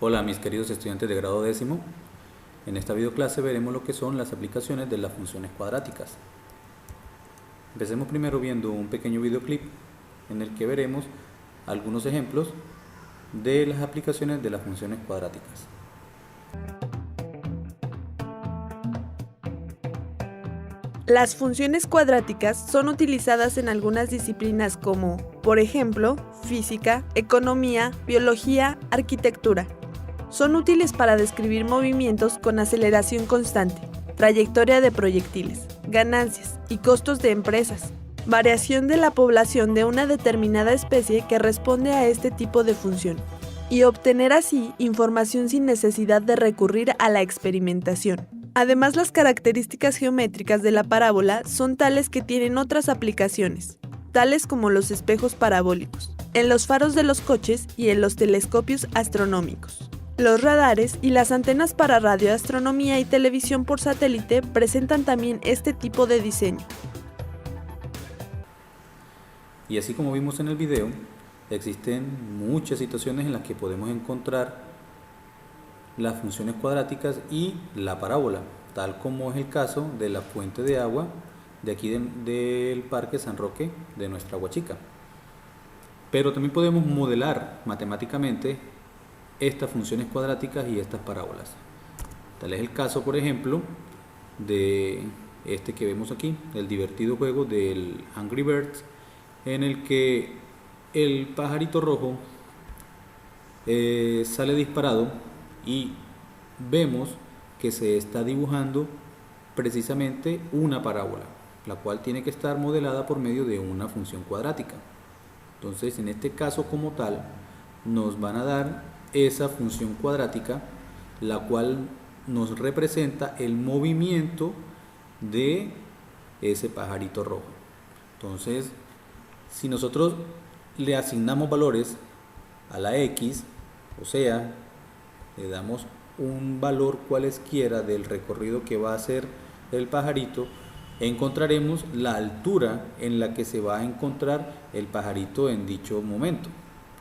Hola mis queridos estudiantes de grado décimo. En esta videoclase veremos lo que son las aplicaciones de las funciones cuadráticas. Empecemos primero viendo un pequeño videoclip en el que veremos algunos ejemplos de las aplicaciones de las funciones cuadráticas. Las funciones cuadráticas son utilizadas en algunas disciplinas como, por ejemplo, física, economía, biología, arquitectura. Son útiles para describir movimientos con aceleración constante, trayectoria de proyectiles, ganancias y costos de empresas, variación de la población de una determinada especie que responde a este tipo de función, y obtener así información sin necesidad de recurrir a la experimentación. Además, las características geométricas de la parábola son tales que tienen otras aplicaciones, tales como los espejos parabólicos, en los faros de los coches y en los telescopios astronómicos. Los radares y las antenas para radioastronomía y televisión por satélite presentan también este tipo de diseño. Y así como vimos en el video, existen muchas situaciones en las que podemos encontrar las funciones cuadráticas y la parábola, tal como es el caso de la fuente de agua de aquí del Parque San Roque de nuestra Huachica. Pero también podemos modelar matemáticamente estas funciones cuadráticas y estas parábolas. Tal es el caso, por ejemplo, de este que vemos aquí, el divertido juego del Angry Birds, en el que el pajarito rojo sale disparado y vemos que se está dibujando precisamente una parábola, la cual tiene que estar modelada por medio de una función cuadrática. Entonces, en este caso como tal, nos van a dar esa función cuadrática, la cual nos representa el movimiento de ese pajarito rojo. Entonces, si nosotros le asignamos valores a la X, o sea, le damos un valor cualesquiera del recorrido que va a hacer el pajarito, encontraremos la altura en la que se va a encontrar el pajarito en dicho momento.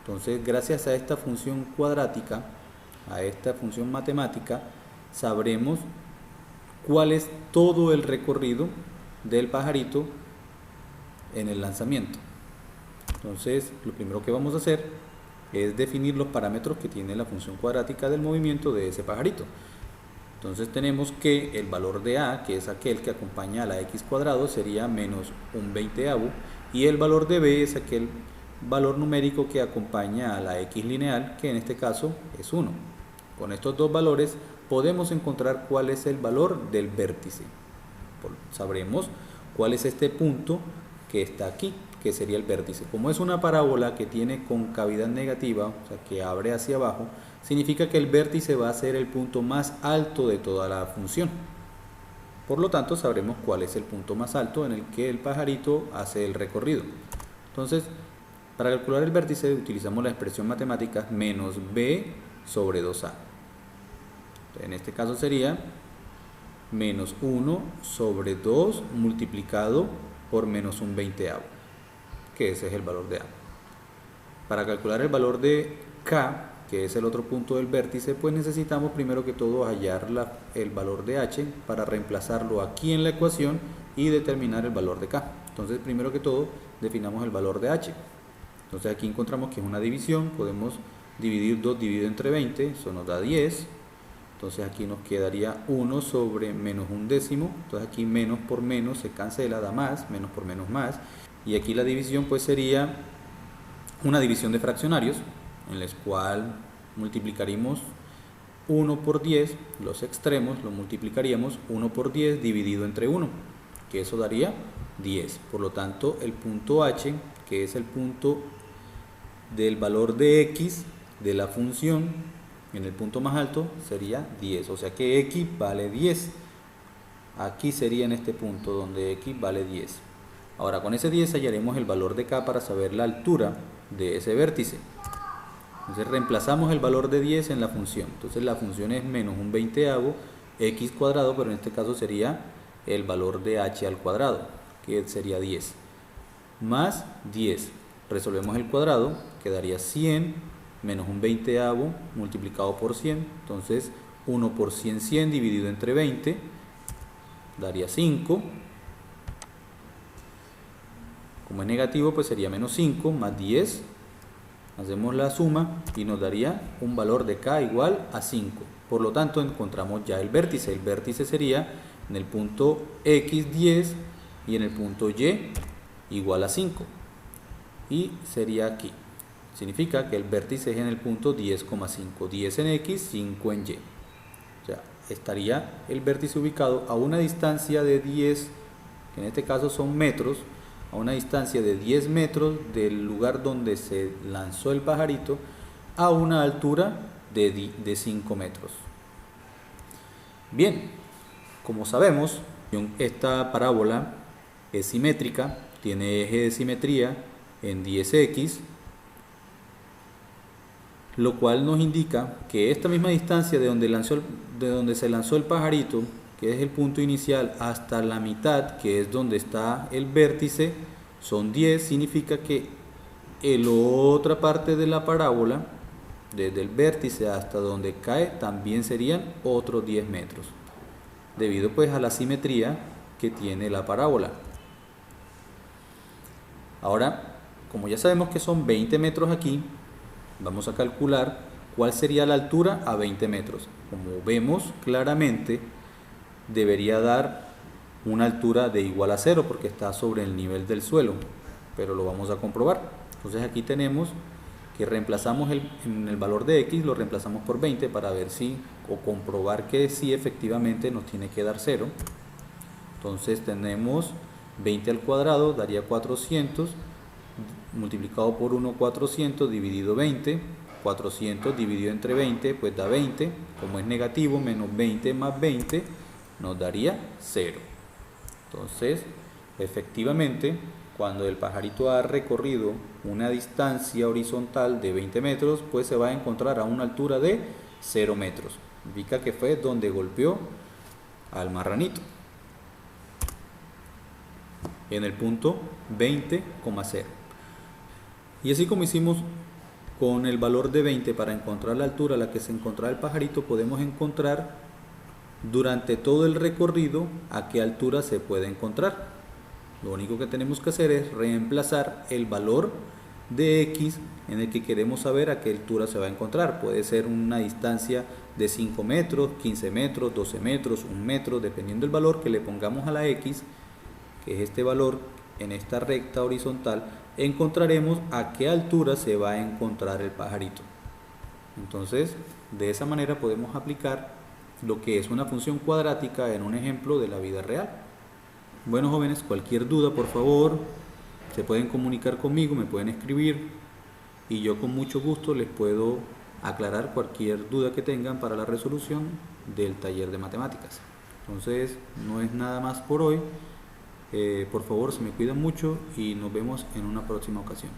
Entonces, gracias a esta función cuadrática, a esta función matemática, sabremos cuál es todo el recorrido del pajarito en el lanzamiento. Entonces, lo primero que vamos a hacer es definir los parámetros que tiene la función cuadrática del movimiento de ese pajarito. Entonces tenemos que el valor de a, que es aquel que acompaña a la x cuadrado, sería menos un veinteavo, y el valor de b es aquel valor numérico que acompaña a la x lineal, que en este caso es 1. Con estos dos valores podemos encontrar cuál es el valor del vértice. Sabremos cuál es este punto que está aquí, que sería el vértice. Como es una parábola que tiene concavidad negativa, o sea que abre hacia abajo, significa que el vértice va a ser el punto más alto de toda la función. Por lo tanto, sabremos cuál es el punto más alto en el que el pajarito hace el recorrido. Entonces, para calcular el vértice utilizamos la expresión matemática menos b sobre 2a. En este caso sería menos 1 sobre 2 multiplicado por menos un veinteavo, que ese es el valor de a. Para calcular el valor de k, que es el otro punto del vértice, pues necesitamos primero que todo hallar el valor de h para reemplazarlo aquí en la ecuación y determinar el valor de k. Entonces, primero que todo, definamos el valor de h. Entonces aquí encontramos que es una división, podemos dividir 2 dividido entre 20, eso nos da 10. Entonces aquí nos quedaría 1 sobre menos un décimo. Entonces aquí menos por menos se cancela, da más, menos por menos más. Y aquí la división pues sería una división de fraccionarios, en la cual multiplicaríamos 1 por 10, los extremos lo multiplicaríamos 1 por 10 dividido entre 1, que eso daría 10. Por lo tanto, el punto h, que es el punto del valor de x de la función, en el punto más alto sería 10, o sea que x vale 10. Aquí sería en este punto donde x vale 10. Ahora con ese 10 hallaremos el valor de k para saber la altura de ese vértice. Entonces reemplazamos el valor de 10 en la función. Entonces la función es menos un veinteavo x cuadrado, pero en este caso sería el valor de h al cuadrado, que sería 10, más 10. Resolvemos el cuadrado, quedaría 100 menos un 20avo multiplicado por 100. Entonces 1 por 100, 100 dividido entre 20 daría 5. Como es negativo, pues sería menos 5 más 10. Hacemos la suma y nos daría un valor de K igual a 5. Por lo tanto, encontramos ya el vértice. El vértice sería en el punto X 10 y en el punto Y igual a 5. Y sería aquí. Significa que el vértice es en el punto 10,5. 10 en X, 5 en Y. O sea, estaría el vértice ubicado a una distancia de 10, que en este caso son metros, a una distancia de 10 metros del lugar donde se lanzó el pajarito, a una altura de 5 metros. Bien, como sabemos, esta parábola es simétrica, tiene eje de simetría en 10x, lo cual nos indica que esta misma distancia de donde se lanzó el pajarito, que es el punto inicial, hasta la mitad, que es donde está el vértice, son 10, significa que la otra parte de la parábola, desde el vértice hasta donde cae, también serían otros 10 metros, debido pues a la simetría que tiene la parábola. Ahora, como ya sabemos que son 20 metros aquí, vamos a calcular cuál sería la altura a 20 metros. Como vemos claramente, debería dar una altura de igual a 0 porque está sobre el nivel del suelo, pero lo vamos a comprobar. Entonces aquí tenemos que reemplazamos en el valor de X, lo reemplazamos por 20 para ver si, o comprobar que sí efectivamente nos tiene que dar 0. Entonces tenemos 20 al cuadrado daría 400, multiplicado por 1, 400, dividido 20, 400 dividido entre 20, pues da 20, como es negativo, menos 20 más 20, nos daría 0. Entonces, efectivamente, cuando el pajarito ha recorrido una distancia horizontal de 20 metros, pues se va a encontrar a una altura de 0 metros. Indica que fue donde golpeó al marranito, en el punto 20,0. Y así como hicimos con el valor de 20 para encontrar la altura a la que se encontraba el pajarito, podemos encontrar durante todo el recorrido a qué altura se puede encontrar. Lo único que tenemos que hacer es reemplazar el valor de X en el que queremos saber a qué altura se va a encontrar. Puede ser una distancia de 5 metros, 15 metros, 12 metros, 1 metro, dependiendo del valor que le pongamos a la X, que es este valor en esta recta horizontal, encontraremos a qué altura se va a encontrar el pajarito. Entonces, de esa manera podemos aplicar lo que es una función cuadrática en un ejemplo de la vida real. Bueno, jóvenes, cualquier duda, por favor, se pueden comunicar conmigo, me pueden escribir y yo con mucho gusto les puedo aclarar cualquier duda que tengan para la resolución del taller de matemáticas. Entonces, no es nada más por hoy. Por favor, se me cuidan mucho y nos vemos en una próxima ocasión.